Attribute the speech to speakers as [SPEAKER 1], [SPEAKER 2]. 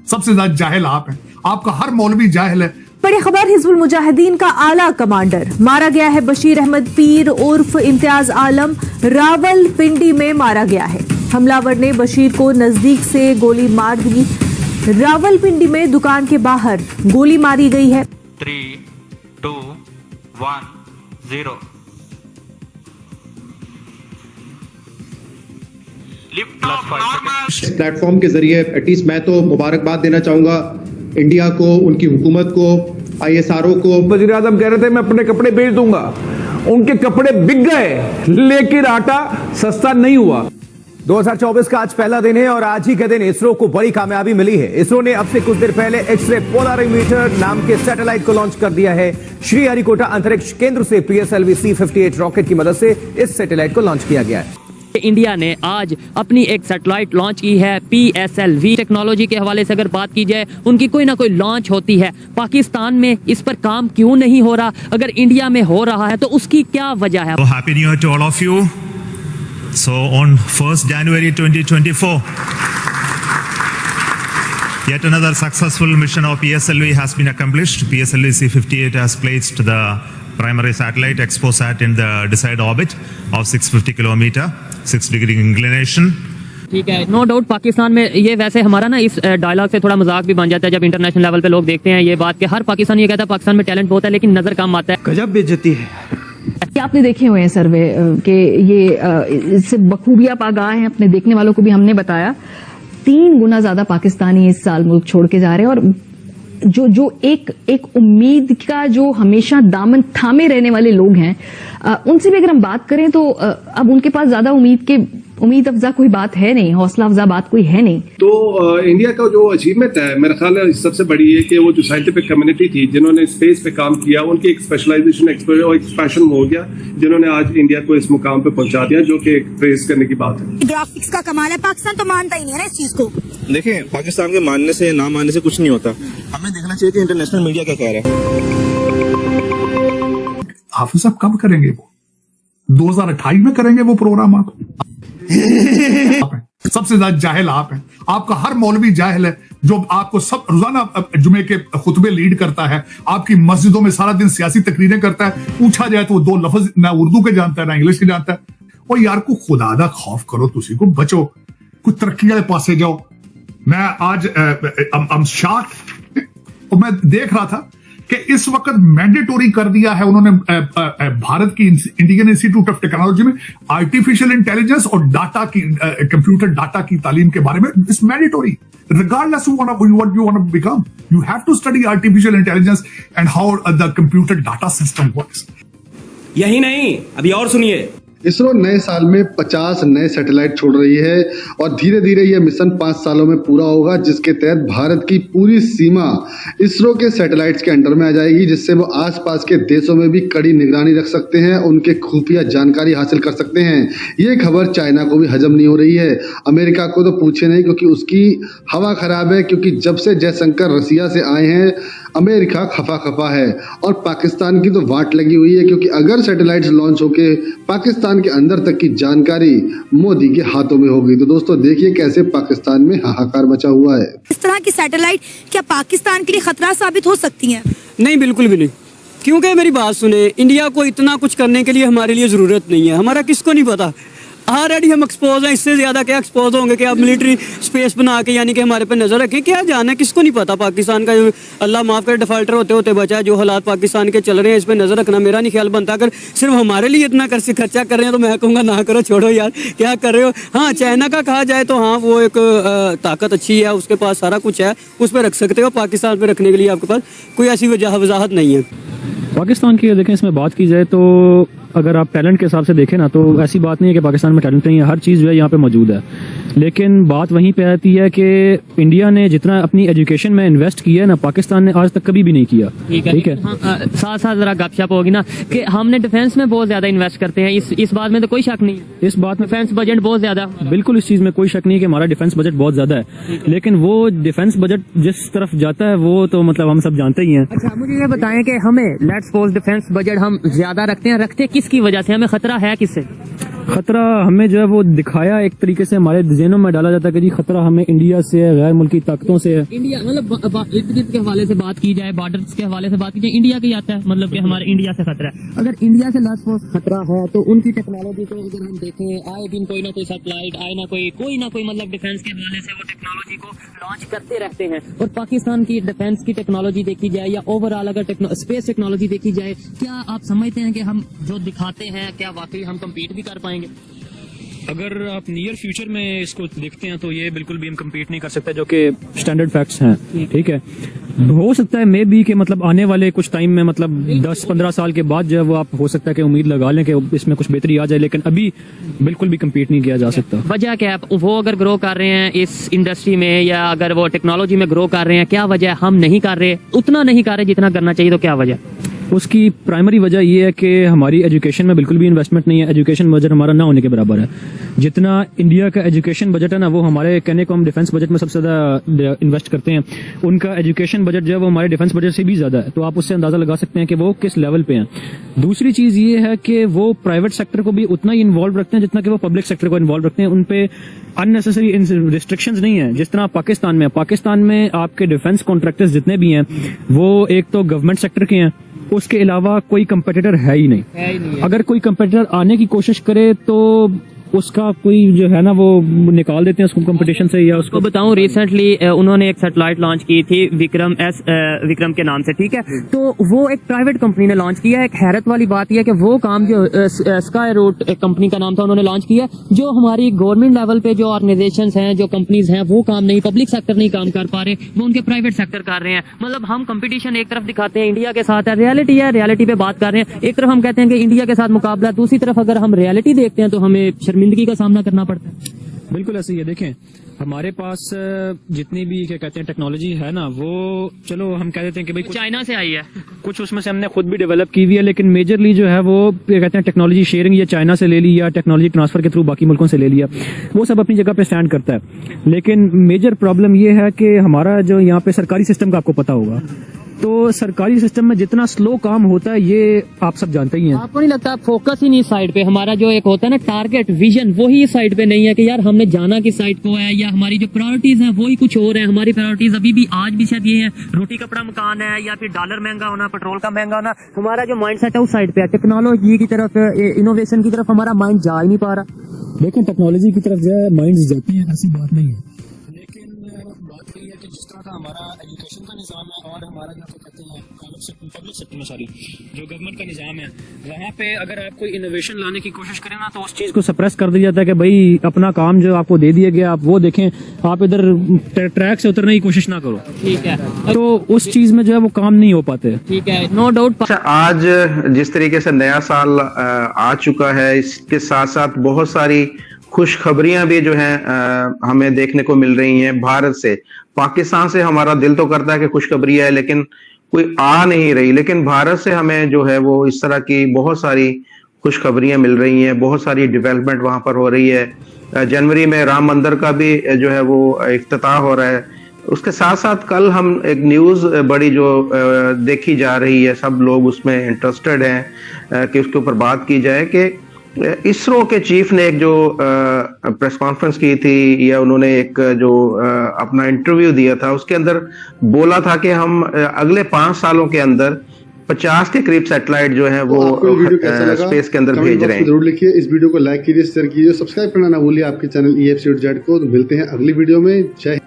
[SPEAKER 1] सबसे ज्यादा जाहिल आप हैं, आपका हर मौलवी जाहिल है।
[SPEAKER 2] बड़ी खबर, हिजबुल मुजाहिदीन का आला कमांडर मारा गया है। बशीर अहमद पीर उर्फ इम्तियाज आलम रावलपिंडी में मारा गया है। हमलावर ने बशीर को नजदीक से गोली मार दी। रावलपिंडी में दुकान के बाहर गोली मारी गई है।
[SPEAKER 3] 3, 2, 1, 0
[SPEAKER 4] इस प्लेटफॉर्म के जरिए एटलीस्ट मैं तो मुबारकबाद देना चाहूंगा इंडिया को, उनकी हुकूमत को, ISRO को।
[SPEAKER 5] वजीर आजम कह रहे थे मैं अपने कपड़े बेच दूंगा, उनके कपड़े बिक गए लेकिन आटा सस्ता नहीं हुआ।
[SPEAKER 6] 2024 का आज पहला दिन है और आज ही के दिन इसरो को बड़ी कामयाबी मिली है। इसरो ने अब से कुछ देर पहले एक्स-रे पोलरिमीटर नाम के सैटेलाइट को लॉन्च कर दिया है। श्रीहरिकोटा अंतरिक्ष केंद्र से PSLV C-58 रॉकेट की मदद से इस सैटेलाइट को लॉन्च किया गया है।
[SPEAKER 7] इंडिया ने आज अपनी एक सैटेलाइट लॉन्च की है PSLV। टेक्नोलॉजी के हवाले से अगर बात की जाए, उनकी कोई ना कोई लॉन्च होती है। पाकिस्तान में इस पर काम क्यों नहीं हो रहा? अगर इंडिया में हो रहा है तो उसकी क्या वजह है?
[SPEAKER 8] Happy new year to all of you. So on 1st January 2024, yet another successful mission of PSLV has been accomplished. PSLV C-58 has placed the primary satellite ExpoSat in the desired orbit of 650 kilometer, 6 degree inclination.
[SPEAKER 7] ठीक है, no doubt Pakistan में ये वैसे हमारा ना इस dialogue से थोड़ा मजाक भी बन जाता है जब इंटरनेशनल लेवल पे लोग देखते हैं ये बात कि हर पाकिस्तानी ये कहता है पाकिस्तान में टैलेंट बहुत है लेकिन नजर कम आता है।
[SPEAKER 5] गजब बेइज्जती है।
[SPEAKER 9] आपने देखे हुए हैं सर्वे के ये इससे बखूबी आप आगाह हैं, अपने देखने वालों को भी हमने बताया 3 गुना ज्यादा पाकिस्तानी इस साल मुल्क छोड़ के जा रहे हैं। और जो एक उम्मीद का जो हमेशा दामन थामे रहने वाले लोग हैं, उनसे भी अगर हम बात करें तो अब उनके पास ज्यादा उम्मीद अफजा कोई बात है नहीं, हौसला अफजा बात कोई है नहीं।
[SPEAKER 10] तो इंडिया का जो अचीवमेंट है मेरा ख्याल है सबसे बड़ी है कि वो जो साइंटिफिक कम्युनिटी थी जिन्होंने स्पेस पे काम किया, उनकी एक स्पेशलाइजेशन और एक्सपेंशन हो गया, जिन्होंने आज इंडिया को इस मुकाम पे पहुंचा दिया, जो कि एक प्रेज करने की बात है।
[SPEAKER 11] ग्राफिक्स का कमाल है, पाकिस्तान तो मानता ही नहीं है ना इस चीज को।
[SPEAKER 12] देखिए, पाकिस्तान के मानने से ना मानने से कुछ नहीं होता, हमें देखना चाहिए कि इंटरनेशनल मीडिया क्या कह रहा है।
[SPEAKER 1] हाफिज साहब कब करेंगे वो? 2028 में करेंगे वो प्रोग्राम? आप सबसे ज्यादा जाहिल आप हैं, आपका हर मौलवी जाहिल है जो आपको सब रोजाना जुमे के खुतबे लीड करता है, आपकी मस्जिदों में सारा दिन सियासी तकरीरें करता है। पूछा जाए तो वो 2 लफ्ज ना उर्दू के जानता है ना इंग्लिश के जानता है। और यार को खुदा दा खौफ करो, तुसी को बचो, कुछ तरक्की वाले पासे जाओ। मैं आज शॉक, मैं देख रहा था कि इस वक्त मैंडेटोरी कर दिया है उन्होंने भारत की इंडियन इंस्टीट्यूट ऑफ टेक्नोलॉजी में आर्टिफिशियल इंटेलिजेंस और डाटा की कंप्यूटर डाटा की तालीम के बारे में। It's mandatory regardless of what you want to become. You have to study artificial intelligence and how the computer data system works.
[SPEAKER 13] यही नहीं, अभी और सुनिए।
[SPEAKER 4] इसरो नए साल में 50 नए सैटेलाइट छोड़ रही है और धीरे धीरे यह मिशन 5 सालों में पूरा होगा, जिसके तहत भारत की पूरी सीमा इसरो के सैटेलाइट्स के अंडर में आ जाएगी, जिससे वो आसपास के देशों में भी कड़ी निगरानी रख सकते हैं, उनके खुफिया जानकारी हासिल कर सकते हैं। ये खबर चाइना को भी हजम नहीं हो रही है, अमेरिका को तो पूछे नहीं, क्योंकि उसकी हवा खराब है, क्योंकि जब से जयशंकर रसिया से आए हैं अमेरिका खफा है और पाकिस्तान की तो वाट लगी हुई है, क्योंकि अगर सैटेलाइट्स लॉन्च होके पाकिस्तान के अंदर तक की जानकारी मोदी के हाथों में होगी तो दोस्तों देखिए कैसे पाकिस्तान में हाहाकार मचा हुआ है।
[SPEAKER 11] इस तरह की सैटेलाइट क्या पाकिस्तान के लिए खतरा साबित हो सकती है?
[SPEAKER 13] नहीं, बिल्कुल भी नहीं, क्योंकि मेरी बात सुने, इंडिया को इतना कुछ करने के लिए हमारे लिए जरूरत नहीं है। हमारा किसको नहीं पता, ऑलरेडी हम एक्सपोज हैं, इससे ज्यादा क्या एक्सपोज होंगे कि आप मिलिट्री स्पेस बना के यानी कि हमारे पे नजर रखें। क्या जाना है, किसको नहीं पता पाकिस्तान का अल्लाह माफ करे डिफाल्टर होते होते बचा है। जो हालात पाकिस्तान के चल रहे हैं इस पे नजर रखना मेरा नहीं ख्याल बनता। अगर सिर्फ हमारे लिए इतना खर्चा कर रहे हैं तो मैं कहूँगा ना करो, छोड़ो यार, क्या कर रहे हो। हाँ, चाइना का कहा जाए तो हाँ वो एक ताकत अच्छी है, उसके पास सारा कुछ है, उस पर रख सकते हो। पाकिस्तान पे रखने के लिए आपके पास कोई ऐसी वजाहत नहीं है।
[SPEAKER 14] पाकिस्तान की देखें इसमें बात की जाए तो अगर आप टैलेंट के हिसाब से देखें ना तो ऐसी बात नहीं है कि पाकिस्तान में टैलेंट नहीं है, हर चीज़ जो है यहाँ पे मौजूद है। लेकिन बात वहीं पे आती है कि इंडिया ने जितना अपनी एजुकेशन में इन्वेस्ट किया है ना, पाकिस्तान ने आज तक कभी भी नहीं किया। ठीक है,
[SPEAKER 7] साथ साथ जरा गपशप होगी ना कि हमने डिफेंस में बहुत ज्यादा इन्वेस्ट करते हैं, इस बात में तो कोई शक नहीं है।
[SPEAKER 14] इस बात में
[SPEAKER 7] डिफेंस बजट बहुत ज्यादा,
[SPEAKER 14] बिल्कुल इस चीज में कोई शक नहीं है कि हमारा डिफेंस बजट बहुत ज्यादा है, लेकिन वो डिफेंस बजट जिस तरफ जाता है वो तो मतलब हम सब जानते ही हैं।
[SPEAKER 7] अच्छा, मुझे ये बताएं कि हमें लेट्स सपोज डिफेंस बजट हम ज्यादा रखते हैं, रखते किसकी वजह से, हमें खतरा है किससे?
[SPEAKER 14] खतरा हमें जो है वो दिखाया एक तरीके से, हमारे ज़हनों में डाला जाता है कि जी खतरा हमें इंडिया से है, गैर मुल्की ताकतों से है।
[SPEAKER 7] इंडिया मतलब इर्द गिर्द के हवाले से बात की जाए, बॉर्डर्स के हवाले से बात की जाए, इंडिया की आता है मतलब कि हमारे इंडिया से खतरा है। अगर इंडिया से लास्ट फोर्स खतरा है तो उनकी टेक्नोलॉजी को अगर हम देखें, आए दिन कोई ना कोई सैटेलाइट, आए ना कोई मतलब डिफेंस के हवाले से वो टेक्नोलॉजी को लॉन्च करते रहते हैं। और पाकिस्तान की डिफेंस की टेक्नोलॉजी देखी जाए या ओवरऑल अगर स्पेस टेक्नोलॉजी देखी जाए, क्या आप समझते हैं कि हम जो दिखाते हैं क्या वाकई हम कम्पीट भी कर पाएंगे?
[SPEAKER 14] अगर आप नियर फ्यूचर में इसको देखते हैं तो ये बिल्कुल भी हम कम्पीट नहीं कर सकते, जो कि स्टैंडर्ड फैक्ट्स हैं। ठीक है, हो सकता है मे बी कि मतलब आने वाले कुछ टाइम में मतलब 10-15 साल के बाद जो है वो आप हो सकता है कि उम्मीद लगा लें कि इसमें कुछ बेहतरी आ जाए, लेकिन अभी बिल्कुल भी कम्पीट नहीं किया जा सकता।
[SPEAKER 7] वजह क्या है? वो अगर ग्रो कर रहे हैं इस इंडस्ट्री में या अगर वो टेक्नोलॉजी में ग्रो कर रहे हैं, क्या वजह है हम नहीं कर रहे, उतना नहीं कर रहे जितना करना चाहिए? तो क्या वजह?
[SPEAKER 14] उसकी प्राइमरी वजह यह है कि हमारी एजुकेशन में बिल्कुल भी इन्वेस्टमेंट नहीं है। एजुकेशन बजट हमारा ना होने के बराबर है। जितना इंडिया का एजुकेशन बजट है ना, वो हमारे कहने को हम डिफेंस बजट में सबसे ज़्यादा इन्वेस्ट करते हैं, उनका एजुकेशन बजट जो है वो हमारे डिफेंस बजट से भी ज़्यादा है। तो आप उससे अंदाज़ा लगा सकते हैं कि वो किस लेवल पे हैं। दूसरी चीज़ ये है कि वो प्राइवेट सेक्टर को भी उतना ही इन्वॉल्व रखते हैं जितना कि वो पब्लिक सेक्टर को इन्वॉल्व रखते हैं। उन पे अननेसेसरी रिस्ट्रिक्शंस नहीं है जिस तरह पाकिस्तान में। पाकिस्तान में आपके डिफेंस कॉन्ट्रैक्टर्स जितने भी हैं वो एक तो गवर्नमेंट सेक्टर के हैं, उसके अलावा कोई कंपटीटर है ही नहीं। अगर कोई कंपटीटर आने की कोशिश करे तो उसका कोई जो है ना वो निकाल देते हैं उसको कंपटीशन से। या उसको
[SPEAKER 7] बताऊं, रिसेंटली उन्होंने एक सैटेलाइट लॉन्च की थी विक्रम के नाम से, ठीक है, तो वो एक प्राइवेट कंपनी ने लॉन्च किया। एक हैरत वाली बात यह है कि वो काम जो स्काई रूट कंपनी का नाम था उन्होंने लॉन्च किया, जो हमारी गवर्नमेंट लेवल पे जो ऑर्गेनाइजेशंस हैं, जो कंपनीज हैं, वो काम नहीं, पब्लिक सेक्टर नहीं काम कर पा रहे, वो उनके प्राइवेट सेक्टर कर रहे हैं। मतलब हम कंपटीशन एक तरफ दिखाते हैं इंडिया के साथ है, रियलिटी पे बात कर रहे हैं। एक तरफ हम कहते हैं कि इंडिया के साथ मुकाबला, दूसरी तरफ अगर हम रियलिटी देखते हैं तो हमें शर्मिंदगी का सामना करना पड़ता है।
[SPEAKER 14] बिल्कुल ऐसे ही है। देखें, हमारे पास जितनी भी क्या कहते हैं टेक्नोलॉजी है ना, वो चलो हम कह देते हैं कि भाई
[SPEAKER 7] चाइना से आई है,
[SPEAKER 14] कुछ उसमें से हमने खुद भी डेवलप की हुई है, लेकिन मेजरली जो है वो क्या कहते हैं टेक्नोलॉजी शेयरिंग या चाइना से ले ली या टेक्नोलॉजी ट्रांसफर के थ्रू बाकी मुल्कों से ले लिया, वो सब अपनी जगह पे स्टैंड करता है। लेकिन मेजर प्रॉब्लम ये है कि हमारा जो यहाँ पे सरकारी सिस्टम का आपको पता होगा, तो सरकारी सिस्टम में जितना स्लो काम होता है ये आप सब जानते ही हैं।
[SPEAKER 7] आपको नहीं लगता फोकस ही नहीं साइड पे, हमारा जो एक होता है ना टारगेट विजन, वही इस साइड पे नहीं है कि यार हमने जाना किस साइड को है, या हमारी जो प्रायोरिटीज हैं वही कुछ और है। हमारी प्रायोरिटीज अभी भी आज भी शायद ये है, रोटी कपड़ा मकान है, या फिर डॉलर महंगा होना, पेट्रोल का महंगा होना। हमारा जो माइंड सेट है उस साइड पे है, टेक्नोलॉजी की तरफ, इनोवेशन की तरफ हमारा माइंड जा ही नहीं पा रहा।
[SPEAKER 14] लेकिन टेक्नोलॉजी की तरफ जो है माइंड जाती है, ऐसी बात नहीं है। लेकिन बात यही है कि जिस तरह का हमारा एजुकेशन का निज़ाम है और हमारा जो कहते हैं पब्लिक सेक्टर में जो गवर्नमेंट का निज़ाम है, वहाँ पे अगर आप कोई इनोवेशन लाने की कोशिश करें ना तो उस चीज़ को सप्रेस कर दिया जाता है कि भाई अपना काम जो आपको दे दिया गया आप वो देखें, आप इधर ट्रैक से उतरने की कोशिश ना करो।
[SPEAKER 7] ठीक है,
[SPEAKER 14] तो उस चीज़ में जो है वो काम नहीं हो पाते।
[SPEAKER 7] ठीक है, नो डाउट।
[SPEAKER 15] आज जिस तरीके से नया साल आ चुका है, इसके साथ साथ बहुत सारी खुशखबरियां भी जो हैं हमें देखने को मिल रही हैं भारत से। पाकिस्तान से हमारा दिल तो करता है कि खुशखबरी है, लेकिन कोई आ नहीं रही। लेकिन भारत से हमें जो है वो इस तरह की बहुत सारी खुशखबरियां मिल रही हैं, बहुत सारी डेवलपमेंट वहां पर हो रही है। जनवरी में राम मंदिर का भी जो है वो इफ्तिताह हो रहा है। उसके साथ साथ कल हम एक न्यूज़ बड़ी जो देखी जा रही है, सब लोग उसमें इंटरेस्टेड हैं कि उसके ऊपर बात की जाए कि इसरो के चीफ ने एक जो प्रेस कॉन्फ्रेंस की थी, या उन्होंने एक जो अपना इंटरव्यू दिया था, उसके अंदर बोला था कि हम अगले 5 सालों के अंदर 50 के करीब सैटेलाइट जो है वो स्पेस के अंदर भेज रहे हैं।
[SPEAKER 4] जरूर लिखिए, इस वीडियो को लाइक कीजिए, शेयर कीजिए, सब्सक्राइब करना ना भूलिए आपके चैनल EFCZ को। तो मिलते हैं अगली वीडियो में। जय हिंद।